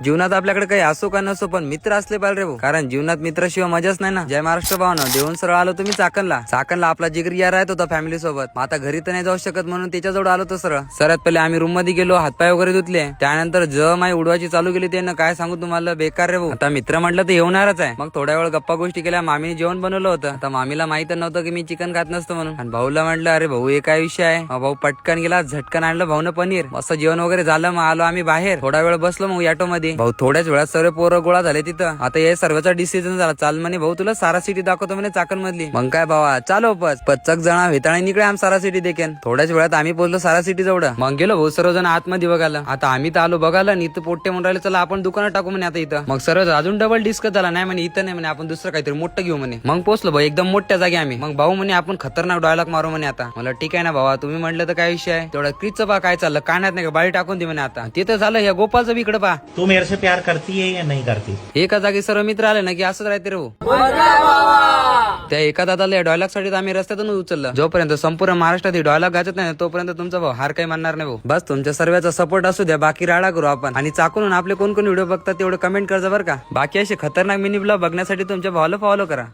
जीवनात आपल्याकडे काही असो का नसो पण मित्र असले पाहिजे रे भाऊ, कारण जीवनात मित्राशिवाय मजाच नाही ना. जय महाराष्ट्र भावना. देऊन सरळ आलो तुम्ही चाकणला आपला जिगरी यार राहत होता फॅमिली सोबत. मग आता घरी तर नाही जाऊ शकत म्हणून त्याच्याजवळ आलो तर सरळ. सर्वात पहिले आम्ही रूम मध्ये गेलो, हातपाय वगैरे धुतले. त्यानंतर माई उडवायची चालू केली. त्यानं काय सांगू तुम्हाला, बेकार रे भाऊ. आता मित्र म्हटलं तर येणारच आहे. मग थोड्या वेळ गप्पा गोष्टी केल्या. मामीने जेवण बनवलं होतं. आता मामीला माहित नव्हतं की मी चिकन खात नसतं म्हणून. आणि भाऊला म्हटलं अरे भाऊ हे काय विषय आहे. भाऊ पटकन गेला, झटकन आणलं भाऊनं पनीर. मस्त जेवण वगैरे झालं. मग आलो आम्ही बाहेर. थोडा वेळ बसलो मग ऑटो मध्ये. भाऊ थोड्याच वेळात सर्व पोरं गोळा झाले तिथं. आता हे सर्वचा डिसिजन झाला. चाल म्हणे भाऊ तुला सारा सिटी दाखवतो म्हणे चाकण मधली. मग काय भावा चालो पचक जणा वेताळी निघळे आम सारा सिटी देखेन. थोड्याच वेळात आम्ही पोहोचलो सारा सिटी जवळ. मग गेलो भाऊ सर्वजण आतमध्ये बघायला. आता आम्ही तर आलो बघायला आणि इथं पोट्टे म्हणून राहिले चला आपण दुकानात टाकू म्हणे आता इथं. मग सर्व अजून डबल डिस्कस झाला. नाही म्हणे इथं नाही म्हणे आपण दुसरं काहीतरी मोठं घेऊ म्हणे. मग पोहोचलो भाऊ एकदम मोठ्या जागी आम्ही. मग भाऊ म्हणे आपण खतरनाक डायलॉग मारू म्हणे आता. मला ठीक आहे ना भावा तुम्ही म्हटलं तर काय विषय आहे. तेवढा क्रीचं पा काय चाललं कानात नाही का बाळी टाकून दे म्हणे आता. तिथं झालं या गोपालचं इकडे पा. तू मेरे से प्यार करती है या नहीं करती? एका जागी सर्व मित्र आले ना की असंच राहते रे भाऊ. त्या एका दादाला या डायलॉग साठी आम्ही रस्त्यातून उचललं. जोपर्यंत संपूर्ण महाराष्ट्रात डायलॉग गाजत नाही तोपर्यंत तुमचा भाऊ हार काही मानणार नाही भाऊ. बस तुमच्या सर्वांचा सपोर्ट असू द्या, बाकी राडा करू आपण. आणि चाकून आपले कोण कोण व्हिडिओ बघतात तेवढं कमेंट करजा बरं का. बाकी असे खतरनाक मिनी ब्लॉग बघण्यासाठी तुमच्या भावाला फॉलो करा.